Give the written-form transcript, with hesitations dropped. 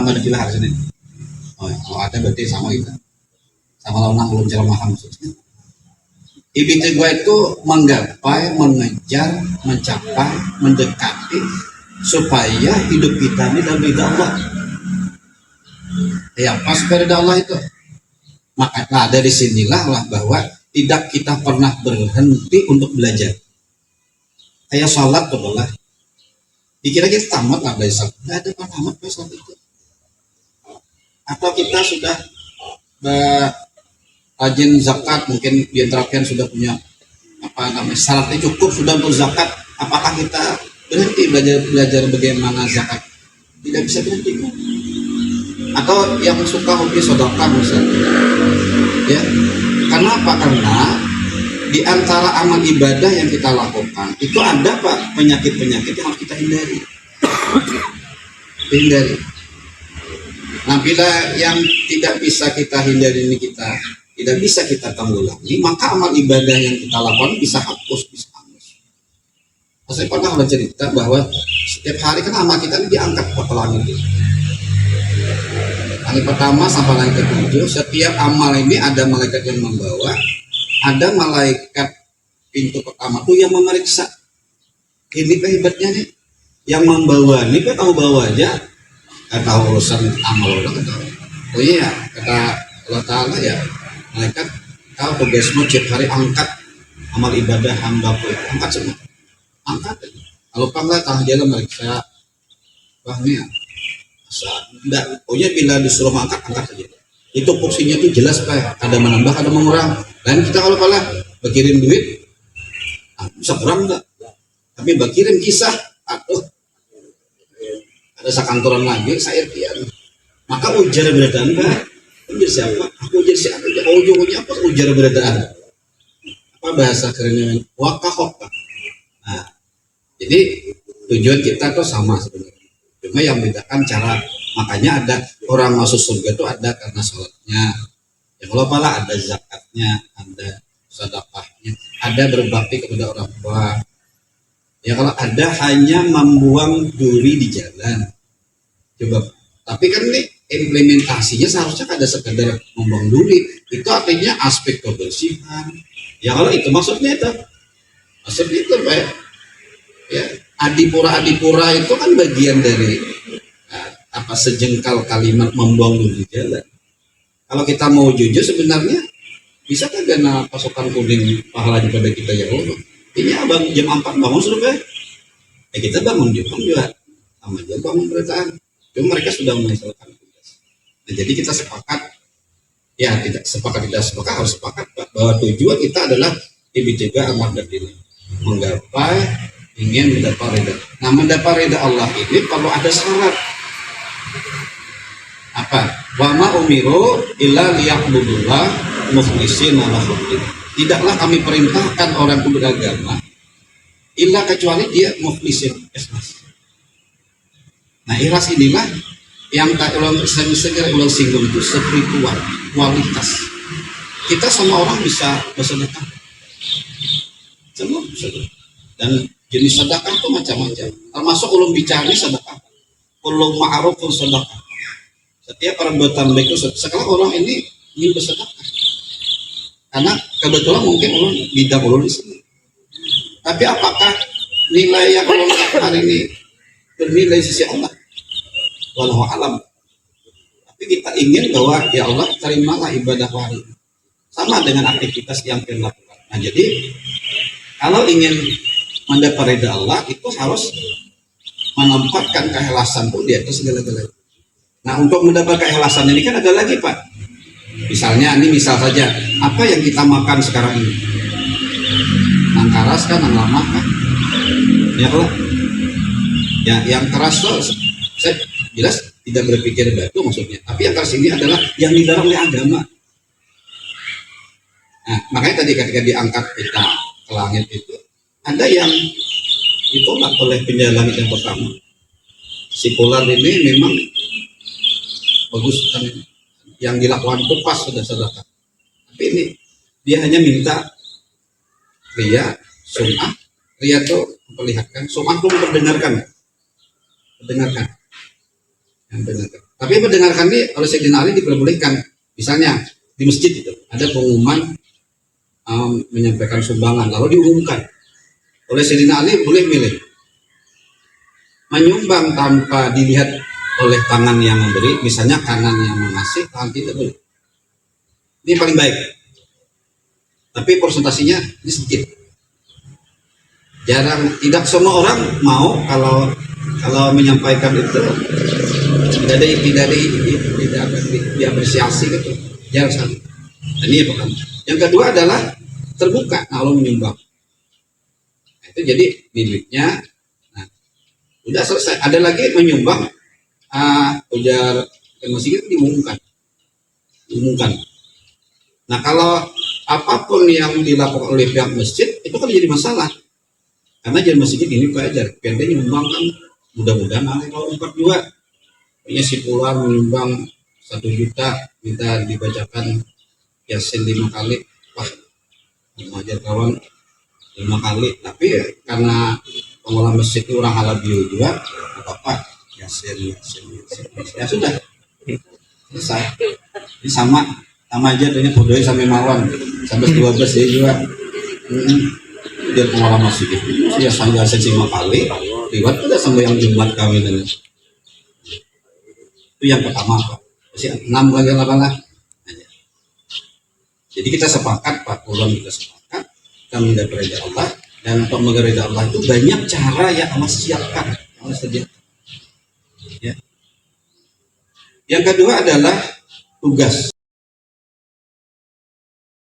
sama ada pilar sini. Oh, kalau ada berarti sama kita. Sama lawan belum ceramah maksudnya. Ibtiga itu menggapai, mengejar, mencapai, mendekati supaya hidup kita ini dalam ridha Allah. Ya, pas ridha Allah itu. Maka dari sinilah lah bahwa tidak kita pernah berhenti untuk belajar. Kayak sholat tuh lah. Dikira kita tamat lah dari sholat. Nggak ada tamat pas sholat itu. Atau kita sudah rajin zakat, mungkin diterapkan sudah punya apa namanya syaratnya cukup sudah untuk zakat. Apakah kita berhenti belajar bagaimana zakat? Tidak bisa berhenti. Atau yang suka hobi sedekah misalnya, ya. Kenapa? Karena di antara amal ibadah yang kita lakukan itu ada Pak penyakit-penyakit yang harus kita hindari. Nah, bila yang tidak bisa kita hindari ini kita tidak bisa kita tanggulangi, maka amal ibadah yang kita lakukan bisa hapus, bisa hangus. Saya pernah bercerita bahwa setiap hari kan amal kita ini diangkat ke langit. Langit pertama sampai langit ketujuh, setiap amal ini ada malaikat yang membawa, ada malaikat pintu pertama tuh yang memeriksa. Ini hebatnya nih, yang membawa ini kan tahu bawa aja, nggak tahu urusan amal orang tahu. Oh iya, kata Allah Taala ya, malaikat tahu tugasmu setiap hari angkat amal ibadah hamba-ku, angkat semua, angkat. Kalau pangkat tahu jalan meriksa, bahnya. Enggak, pokoknya bila disuruh angkat saja. Itu fungsinya itu jelas Pak, ada menambah, ada mengurang. Dan kita kalau kalah berkirim duit, bisa kurang enggak? Tapi berkirim kisah, aduh, ada sekantoran lagi, saya kian. Maka ujar beradaan Pak, ujar siapa? Aku ujar siapa? Ujungnya apa? Ujar beradaan. Apa bahasa kerennya? Wakahok Pak. Nah, jadi tujuan kita tuh sama sebenarnya. Cuma yang bedakan cara, makanya ada orang masuk surga itu ada karena sholatnya, ya kalau pala ada zakatnya, ada sedekahnya, ada berbakti kepada orang tua. Ya kalau ada hanya membuang duri di jalan, coba. Tapi kan ini implementasinya seharusnya ada sekedar membuang duri, itu artinya aspek kebersihan. Ya kalau itu maksudnya itu Pak. Ya, adipura itu kan bagian dari apa sejengkal kalimat membuang duri di jalan. Kalau kita mau jujur sebenarnya bisa kan karena pasukan kuning pahala pada kita ya Allah. Ini abang jam 4 bangun suruh Pak. Ya kita bangun juga sama aja bangun beritaan. Cuma mereka sudah menyesuaikan tugas. Nah, jadi kita sepakat, ya tidak sepakat harus sepakat Pak, bahwa tujuan kita adalah ibtiga amal berdiri, menggapai ingin mendapat ridha. Nah, mendapat ridha Allah ini perlu ada syarat. Apa? Wa ma umiru illa liya'budullah mukhlishina lahuddin. Tidaklah kami perintahkan orang itu beragama illa kecuali dia mukhlisin, ikhlas. Nah, ikhlas inilah yang tak ulang singgung itu spiritual, kualitas. Kita sama orang bisa bersedekah. Semua bersedekah. Dan jenis sedekah itu macam-macam, termasuk ulum bicara sedekah, ulum ma'ruf pun sedekah. Setiap perbuatan baik itu sekarang orang ini ingin bersedekah, karena kebetulan mungkin ulum bidang ulum di sini. Tapi apakah nilai yang ulum hari ini bernilai sisi Allah? Walau alam. Tapi kita ingin bahwa ya Allah terimalah ibadah hari sama dengan aktivitas yang kita lakukan. Nah, jadi kalau ingin mendapat ridha Allah itu harus menempatkan keikhlasan itu di atas segala-galanya. Nah, untuk mendapat keikhlasan ini kan ada lagi Pak. Misalnya ini misal saja, apa yang kita makan sekarang ini? Nang karas kan, nang lama kan? Ya kalau ya yang keras tuh saya jelas tidak berpikir batu maksudnya. Tapi yang keras ini adalah yang dilarang oleh agama. Nah, makanya tadi ketika diangkat kita ke langit itu ada yang ditolak oleh penjalan yang pertama. Si Polar ini memang bagus kan, yang dilakukan itu pas sudah sedekah. Tapi ini dia hanya minta ria, sum'ah. Ria itu memperlihatkan, sum'ah itu memperdengarkan. Mendengarkan. Yang mendengarkan. Tapi mendengarkan ini oleh Sayyidina Ali diperbolehkan. Misalnya di masjid itu ada pengumuman menyampaikan sumbangan, lalu diumumkan oleh Sayyidina Ali, boleh milih menyumbang tanpa dilihat oleh tangan yang memberi, misalnya kanan yang mengasih, tangan tidak boleh. Ini paling baik. Tapi presentasinya ini sedikit. Jarang, tidak semua orang mau kalau menyampaikan itu tidak diapresiasi gitu. Jarang sekali. Ini yang pertama. Yang kedua adalah terbuka kalau menyumbang. Nah, itu jadi miliknya. Nah, udah selesai. Ada lagi menyumbang ujar masjid itu diumumkan. Nah, kalau apapun yang dilakukan oleh pihak masjid itu kan jadi masalah. Karena jalan masjid ini pelajar, PRT menyumbang kan mudah-mudahan kalau 4 juga punya si pulang menyumbang 1 juta, minta dibacakan Yasin 5 kali, wah mengajar kawan 5 kali, tapi ya, karena pengelola masjid itu orang halal bio juga, apa Yasin, ya sudah selesai. Ini sama aja dengan bodohnya sampai Marwan sampai 12 ya juga. Dia pengalaman masjid itu dia sambil Yasin 5 kali, riwayat udah sampai yang Jumat kawinan. Itu yang pertama Pak. Masih 6 lagi 8 lah. Jadi kita sepakat Pak Pulon, kita sepakat kita mendapat ridha Allah, dan untuk mendapat ridha Allah itu banyak cara yang Allah siapkan, Allah sediakan. Ya. Yang kedua adalah tugas.